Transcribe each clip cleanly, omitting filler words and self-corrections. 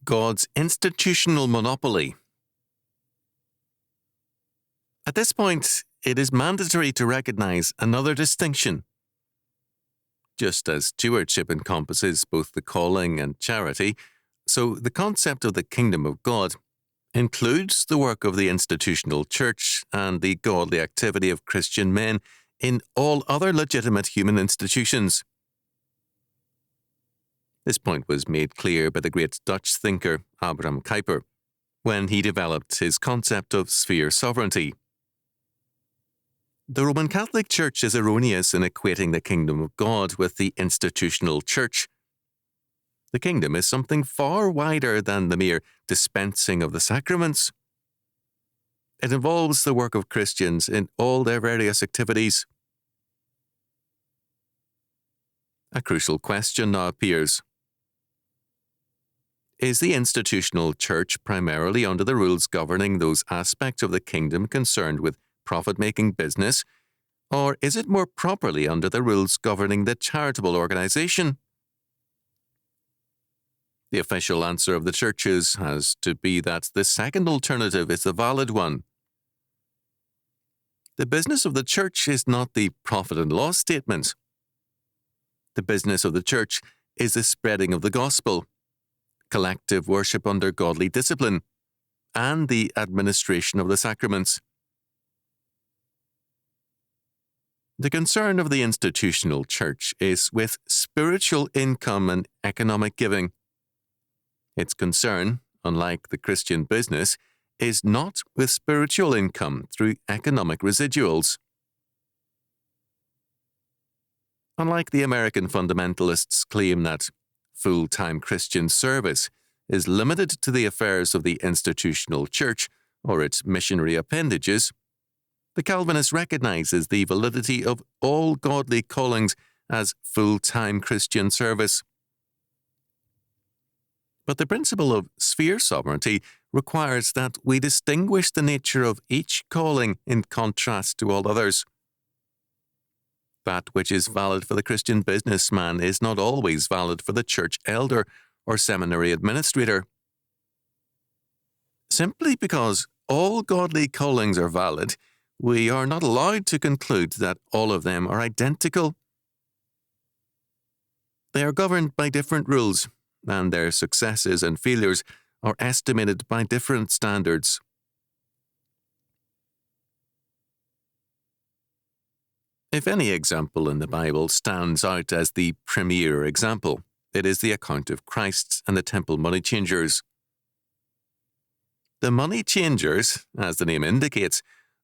God's institutional monopoly. At this point, it is mandatory to recognize another distinction. Just as stewardship encompasses both the calling and charity, so the concept of the kingdom of God includes the work of the institutional church and the godly activity of Christian men in all other legitimate human institutions. This point was made clear by the great Dutch thinker Abraham Kuyper when he developed his concept of sphere sovereignty. The Roman Catholic Church is erroneous in equating the kingdom of God with the institutional church. The kingdom is something far wider than the mere dispensing of the sacraments. It involves the work of Christians in all their various activities. A crucial question now appears. Is the institutional church primarily under the rules governing those aspects of the kingdom concerned with profit-making business, or is it more properly under the rules governing the charitable organization? The official answer of the churches has to be that the second alternative is the valid one. The business of the church is not the profit and loss statement. The business of the church is the spreading of the gospel, collective worship under godly discipline, and the administration of the sacraments. The concern of the institutional church is with spiritual income and economic giving. Its concern, unlike the Christian business, is not with spiritual income through economic residuals. Unlike the American fundamentalists' claim that full-time Christian service is limited to the affairs of the institutional church or its missionary appendages, the Calvinist recognizes the validity of all godly callings as full-time Christian service. But the principle of sphere sovereignty requires that we distinguish the nature of each calling in contrast to all others. That which is valid for the Christian businessman is not always valid for the church elder or seminary administrator. Simply because all godly callings are valid, we are not allowed to conclude that all of them are identical. They are governed by different rules, and their successes and failures are estimated by different standards. If any example in the Bible stands out as the premier example, it is the account of Christ and the temple money changers. The money changers, as the name indicates,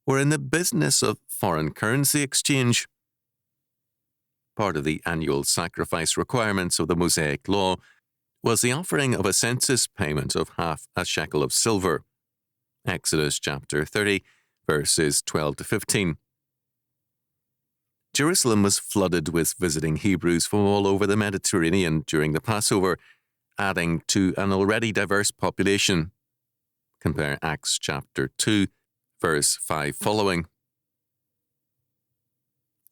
were in the business of foreign currency exchange. Part of the annual sacrifice requirements of the Mosaic Law was the offering of a census payment of half a shekel of silver. Exodus chapter 30, verses 12 to 15. Jerusalem was flooded with visiting Hebrews from all over the Mediterranean during the Passover, adding to an already diverse population. Compare Acts chapter 2, verse 5 following.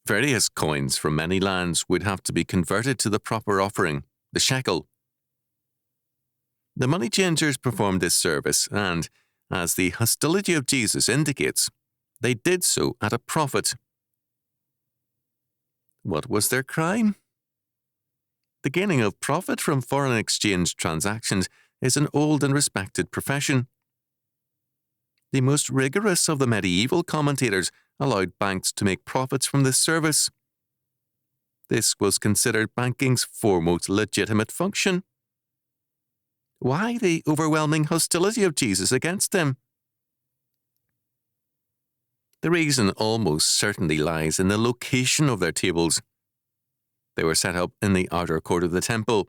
Various coins from many lands would have to be converted to the proper offering, the shekel. The money changers performed this service and, as the hostility of Jesus indicates, they did so at a profit. What was their crime? The gaining of profit from foreign exchange transactions is an old and respected profession. The most rigorous of the medieval commentators allowed banks to make profits from this service. This was considered banking's foremost legitimate function. Why the overwhelming hostility of Jesus against them? The reason almost certainly lies in the location of their tables. They were set up in the outer court of the temple.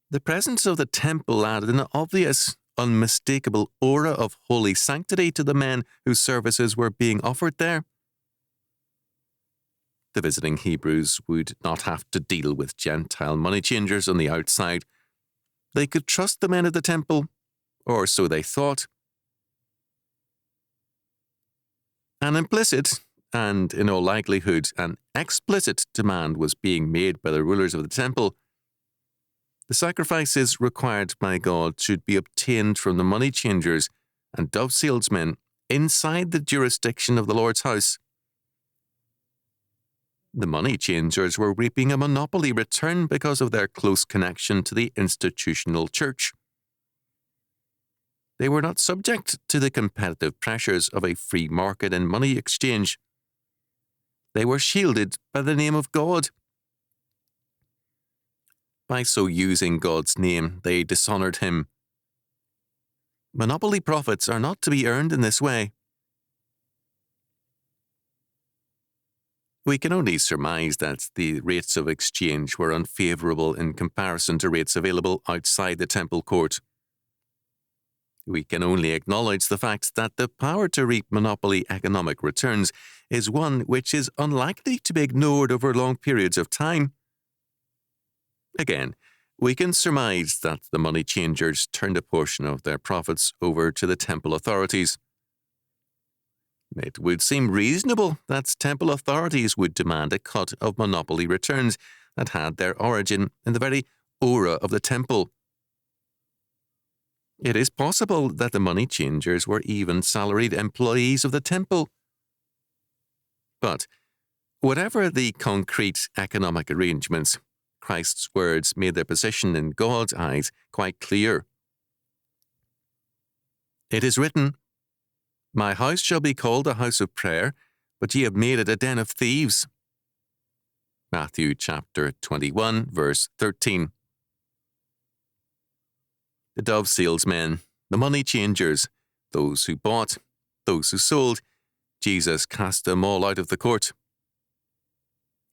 The presence of the temple added an obvious, unmistakable aura of holy sanctity to the men whose services were being offered there. The visiting Hebrews would not have to deal with Gentile money changers on the outside. They could trust the men of the temple, or so they thought. An implicit, and in all likelihood an explicit demand was being made by the rulers of the temple. The sacrifices required by God should be obtained from the money changers and dove salesmen inside the jurisdiction of the Lord's house. The money changers were reaping a monopoly return because of their close connection to the institutional church. They were not subject to the competitive pressures of a free market and money exchange. They were shielded by the name of God. By so using God's name, they dishonored him. Monopoly profits are not to be earned in this way. We can only surmise that the rates of exchange were unfavourable in comparison to rates available outside the temple court. We can only acknowledge the fact that the power to reap monopoly economic returns is one which is unlikely to be ignored over long periods of time. Again, we can surmise that the money changers turned a portion of their profits over to the temple authorities. It would seem reasonable that temple authorities would demand a cut of monopoly returns that had their origin in the very aura of the temple. It is possible that the money changers were even salaried employees of the temple. But whatever the concrete economic arrangements, Christ's words made their position in God's eyes quite clear. It is written, "My house shall be called a house of prayer, but ye have made it a den of thieves." Matthew chapter 21, verse 13. The dove salesmen, the money changers, those who bought, those who sold, Jesus cast them all out of the court.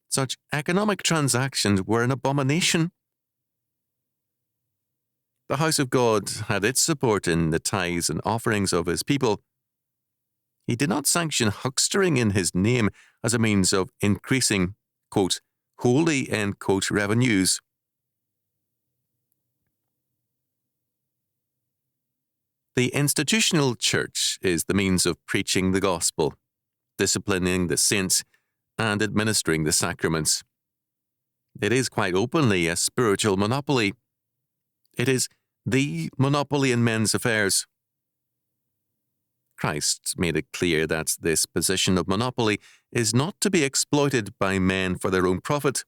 Such economic transactions were an abomination. The house of God had its support in the tithes and offerings of his people. He did not sanction huckstering in his name as a means of increasing, quote, holy, end quote, revenues. The institutional church is the means of preaching the gospel, disciplining the saints, and administering the sacraments. It is quite openly a spiritual monopoly. It is the monopoly in men's affairs. Christ made it clear that this position of monopoly is not to be exploited by men for their own profit.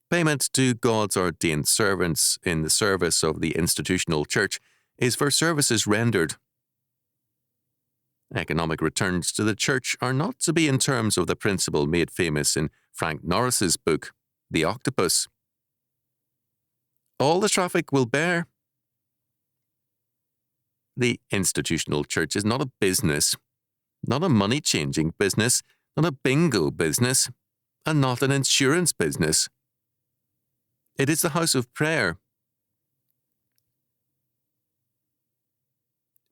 Payment to God's ordained servants in the service of the institutional church is for services rendered. Economic returns to the church are not to be in terms of the principle made famous in Frank Norris's book, The Octopus. All the traffic will bear. The institutional church is not a business, not a money-changing business, not a bingo business, and not an insurance business. It is the house of prayer.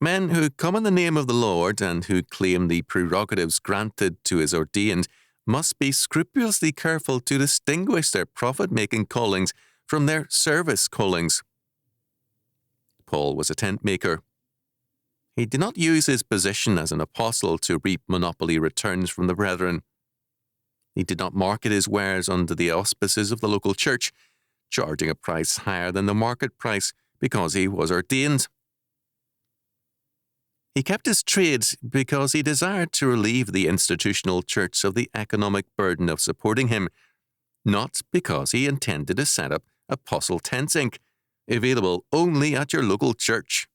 Men who come in the name of the Lord and who claim the prerogatives granted to his ordained must be scrupulously careful to distinguish their profit-making callings from their service callings. Paul was a tent maker. He did not use his position as an apostle to reap monopoly returns from the brethren. He did not market his wares under the auspices of the local church, charging a price higher than the market price because he was ordained. He kept his trade because he desired to relieve the institutional church of the economic burden of supporting him, not because he intended to set up Apostle Tents Inc., available only at your local church.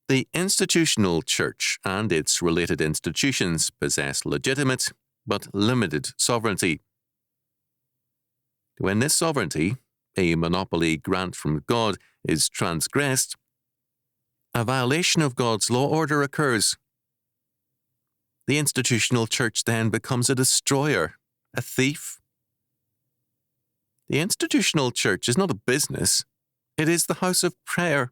The institutional church and its related institutions possess legitimate but limited sovereignty. When this sovereignty, a monopoly grant from God, is transgressed, a violation of God's law order occurs. The institutional church then becomes a destroyer, a thief. The institutional church is not a business, it is the house of prayer.